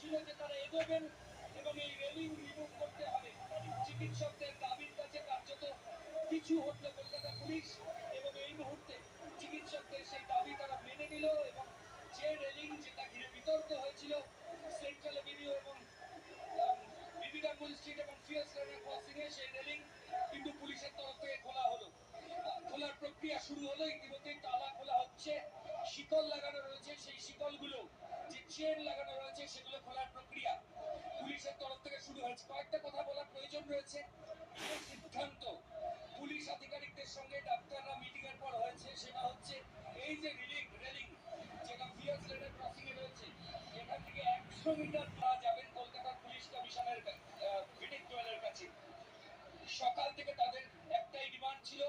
ছিল যে তারা এগোবেন এবং এই রেলিং রিমুভ করতে হবে। চিকিৎসকদের দাবির কাছে কার্যত কিছু হটল কলকাতা পুলিশ এবং এই মুহূর্তে চিকিৎসকদের সেই দাবি তারা মেনে নিল এবং যে রেলিং যেটা ঘিরে বিতর্ক হয়েছিল সেন্ট্রাল এভিনিউ এবং বিবি গাঙ্গুলি স্ট্রিট এবং ফিয়ার্স লাইনের ক্রসিং এ সেই রেলিং কিন্তু পুলিশের তরফ থেকে খোলা হলো। খোলার প্রক্রিয়া শুরু হলো, ইতিমধ্যে তালা খোলা হচ্ছে, শিকল লাগানো রয়েছে, সেই শিকলগুলো যে চেন লাগানো রয়েছে সেগুলো খোলার প্রক্রিয়া পুলিশের তরফ থেকে শুরু হয়েছে। কয়েকটা কথা বলার প্রয়োজন রয়েছে। এই সিদ্ধান্ত পুলিশ আধিকারিকদের সঙ্গে ডাক্তাররা মিটিং এর পর হয়েছে, সেটা হচ্ছে এই যে রেলিং যেটা ফিয়ার্স লেনের ক্রসিং এ রয়েছে এখান থেকে 100 মিটার পাওয়া যাবেন কলকাতা পুলিশ কমিশনের ভিডিক গোয়েলের কাছে। সকাল থেকে তাদের একটাই ডিমান্ড ছিল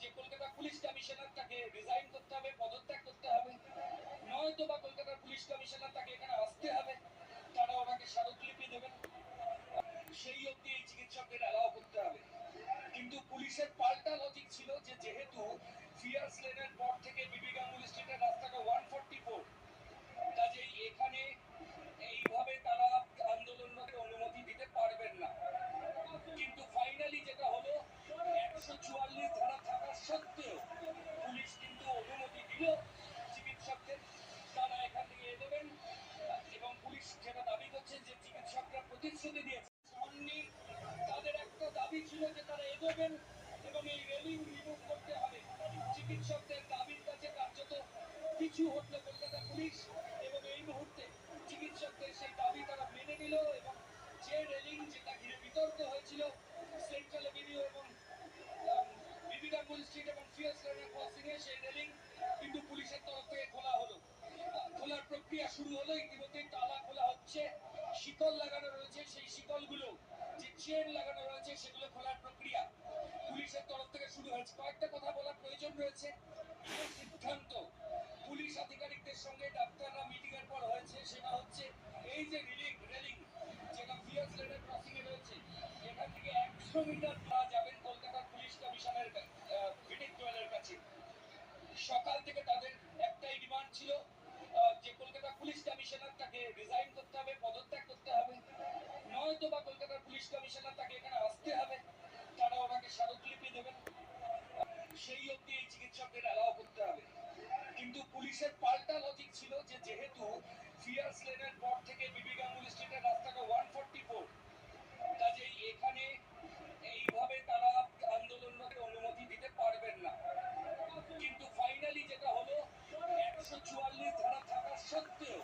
যে কলকাতা পুলিশ কমিশনার তাকে রিজাইন করতে হবে, পদত্যাগ করতে হবে, নয়তো বা কলকাতা পুলিশ কমিশনার তাকে এখানে আসতে হবে, তারা ওনাকে স্মারকলিপি দেবেন, সেই অবধি এই চিকিৎসকদের অ্যালাউ করতে হবে। কিন্তু পুলিশের পাল্টা লজিক ছিল যে যেহেতু ফিয়ার্স লেনের পর থেকে বিবি গাঙ্গুলি স্ট্রিটের রাস্তাটা 144, কাজেই এখানে এইভাবে তারা আন্দোলনকে অনুমতি দিতে পারবেন না। কিন্তু ফাইনালি যেটা হলো 144 ধারা থাকা সত্ত্বেও পুলিশ কিন্তু অনুমতি দিল চিকিৎসকদের, তারা এখান থেকে এগোবেন এবং পুলিশ যেটা দাবি করছে যে চিকিৎসকরা প্রতিশ্রুতি দিয়েছে তাদের একটা দাবি ছিল যে তারা এগোবেন এবং এই রেলিং রিমুভ করতে হবে। চিকিৎসকদের দাবির কাছে কার্যত কিছু হটল কলকাতা পুলিশ এবং এই মুহূর্তে চিকিৎসকদের সেই দাবি তারা মেনে নিল এবং যে রেলিং যেটা ঘিরে বিতর্ক হয়েছিল সেন্ট্রাল এভিনিউ এবং বিবি গাঙ্গুলি স্ট্রিট এবং ফিয়ার্স লাইনের ক্রসিং এ সেই রেলিং কিন্তু পুলিশের তরফ থেকে খোলা হলো। খোলার প্রক্রিয়া শুরু হলো, ইতিমধ্যে তালা খোলা হচ্ছে, শিকল লাগানো রয়েছে, সেই শিকলগুলো যে চেন লাগানো রয়েছে সেগুলো খোলার প্রক্রিয়া পুলিশের তরফ থেকে শুরু হয়েছে। কয়েকটা কথা বলার প্রয়োজন রয়েছে। এই সিদ্ধান্ত পুলিশ আধিকারিকদের সঙ্গে ডাক্তাররা মিটিং এর পর হয়েছে, সেটা হচ্ছে এই যে রেলিং যেটা ফিয়ার্স লেনের ক্রসিং এ রয়েছে এখান থেকে 100 মিটার পাওয়া যাবেন কলকাতা পুলিশ কমিশনের ভিডিক গোয়েলের কাছে। সকাল থেকে তাদের একটাই ডিমান্ড ছিল যে কলকাতা পুলিশ কমিশনার তাকে রিজাইন করতে হবে, পদত্যাগ করতে হবে, নয়তো বা কলকাতা পুলিশ কমিশনার তাকে এখানে আসতে হবে, তারা ওনাকে স্মারকলিপি দেবেন, সেই অবধি এই চিকিৎসকদের অ্যালাউ করতে হবে। কিন্তু পুলিশের পাল্টা লজিক ছিল যে যেহেতু ফিয়ার্স লেনের পর থেকে বিবি গাঙ্গুলি স্ট্রিটের রাস্তাটা 144, কাজেই এখানে এইভাবে তারা আন্দোলনকে অনুমতি দিতে পারবেন না। কিন্তু ফাইনালি যেটা হলো 144 ধারা থাকা সত্ত্বেও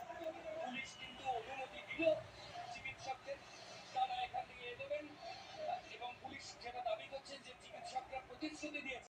পুলিশ কিন্তু অনুমতি দিল চিকিৎসকদের, তারা এখান থেকে এগোবেন এবং পুলিশ যেটা দাবি করছে যে চিকিৎসকরা প্রতিশ্রুতি দিয়েছে